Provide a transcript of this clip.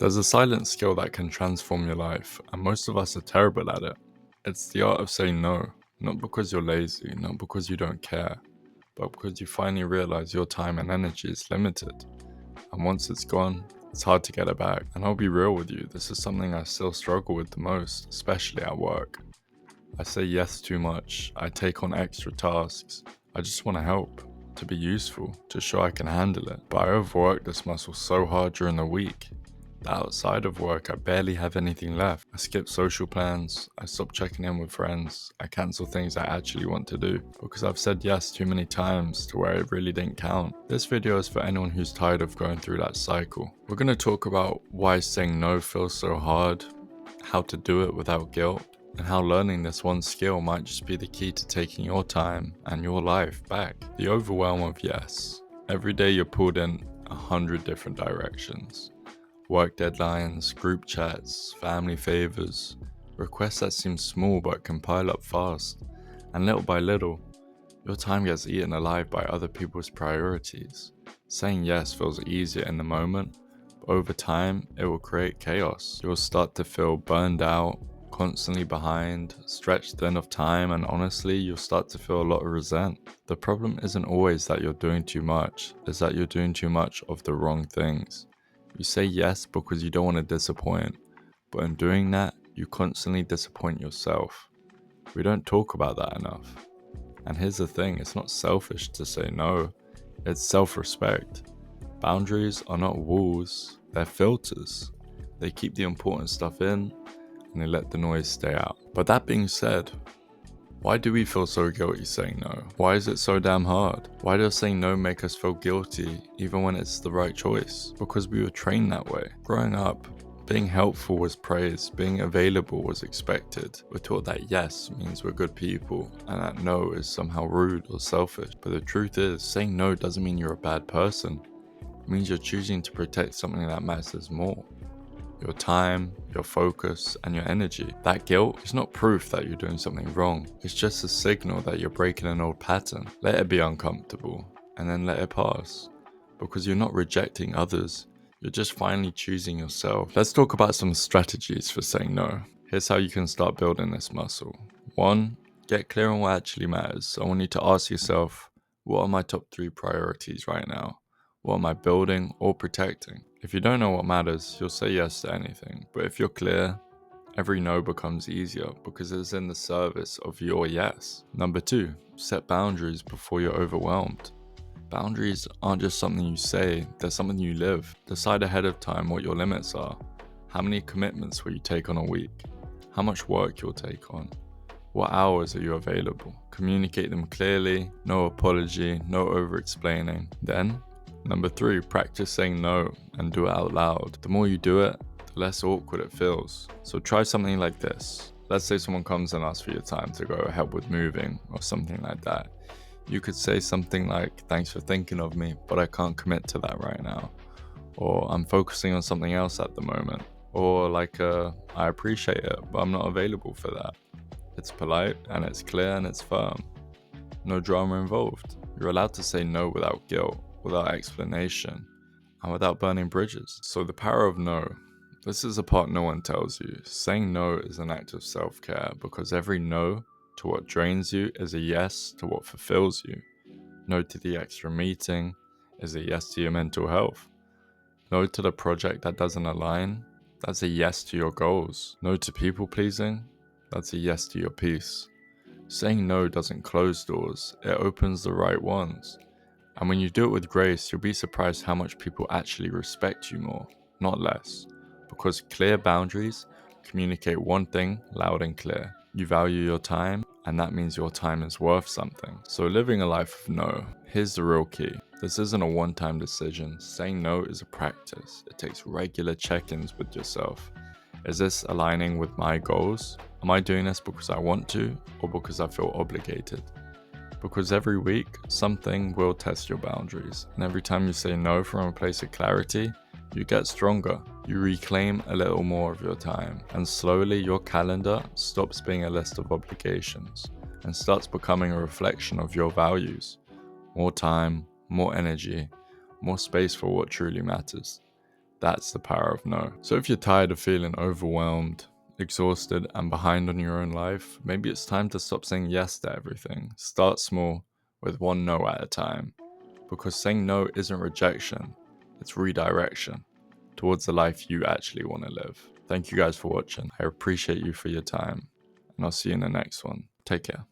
There's a silent skill that can transform your life, and most of us are terrible at it. It's the art of saying no, not because you're lazy, not because you don't care, but because you finally realize your time and energy is limited. And once it's gone, it's hard to get it back. And I'll be real with you, this is something I still struggle with the most, especially at work. I say yes too much, I take on extra tasks, I just want to help, to be useful, to show I can handle it. But I overwork this muscle so hard during the week. Outside of work, I barely have anything left. I skip social plans, I stop checking in with friends, I cancel things I actually want to do because I've said yes too many times to where it really didn't count. This video is for anyone who's tired of going through that cycle. We're going to talk about why saying no feels so hard, how to do it without guilt, and how learning this one skill might just be the key to taking your time and your life back. The overwhelm of yes. Every day you're pulled in 100 different directions. Work deadlines, group chats, family favors, requests that seem small but can pile up fast, and little by little, your time gets eaten alive by other people's priorities. Saying yes feels easier in the moment, but over time, it will create chaos. You'll start to feel burned out, constantly behind, stretched thin of time, and honestly, you'll start to feel a lot of resent. The problem isn't always that you're doing too much, it's that you're doing too much of the wrong things. You say yes because you don't want to disappoint, but in doing that, you constantly disappoint yourself. We don't talk about that enough. And here's the thing, it's not selfish to say no, it's self-respect. Boundaries are not walls, they're filters. They keep the important stuff in, and they let the noise stay out. But that being said, why do we feel so guilty saying no? Why is it so damn hard? Why does saying no make us feel guilty even when it's the right choice? Because we were trained that way. Growing up, being helpful was praised, being available was expected. We're taught that yes means we're good people and that no is somehow rude or selfish. But the truth is, saying no doesn't mean you're a bad person. It means you're choosing to protect something that matters more. Your time, your focus, and your energy. That guilt is not proof that you're doing something wrong. It's just a signal that you're breaking an old pattern. Let it be uncomfortable, and then let it pass. Because you're not rejecting others, you're just finally choosing yourself. Let's talk about some strategies for saying no. Here's how you can start building this muscle. 1. Get clear on what actually matters. I want you to ask yourself, what are my top 3 priorities right now? What am I building or protecting? If you don't know what matters, you'll say yes to anything. But if you're clear, every no becomes easier because it's in the service of your yes. Number 2, set boundaries before you're overwhelmed. Boundaries aren't just something you say, they're something you live. Decide ahead of time what your limits are. How many commitments will you take on a week? How much work you'll take on? What hours are you available? Communicate them clearly, no apology, no over-explaining. Then, Number 3, practice saying no and do it out loud. The more you do it, the less awkward it feels. So try something like this. Let's say someone comes and asks for your time to go help with moving or something like that. You could say something like, thanks for thinking of me, but I can't commit to that right now. Or I'm focusing on something else at the moment. Or like, I appreciate it, but I'm not available for that. It's polite and it's clear and it's firm. No drama involved. You're allowed to say no without guilt, without explanation, and without burning bridges. So the power of no. This is a part no one tells you. Saying no is an act of self-care because every no to what drains you is a yes to what fulfills you. No to the extra meeting is a yes to your mental health. No to the project that doesn't align, that's a yes to your goals. No to people pleasing, that's a yes to your peace. Saying no doesn't close doors, it opens the right ones. And when you do it with grace, you'll be surprised how much people actually respect you more, not less. Because clear boundaries communicate one thing loud and clear. You value your time, and that means your time is worth something. So living a life of no, here's the real key. This isn't a one-time decision. Saying no is a practice. It takes regular check-ins with yourself. Is this aligning with my goals? Am I doing this because I want to, or because I feel obligated? Because every week, something will test your boundaries. And every time you say no from a place of clarity, you get stronger. You reclaim a little more of your time. And slowly, your calendar stops being a list of obligations and starts becoming a reflection of your values. More time, more energy, more space for what truly matters. That's the power of no. So if you're tired of feeling overwhelmed, exhausted, and behind on your own life, maybe it's time to stop saying yes to everything. Start small, with one no at a time. Because saying no isn't rejection, it's redirection towards the life you actually want to live. Thank you guys for watching. I appreciate you for your time, and I'll see you in the next one. Take care.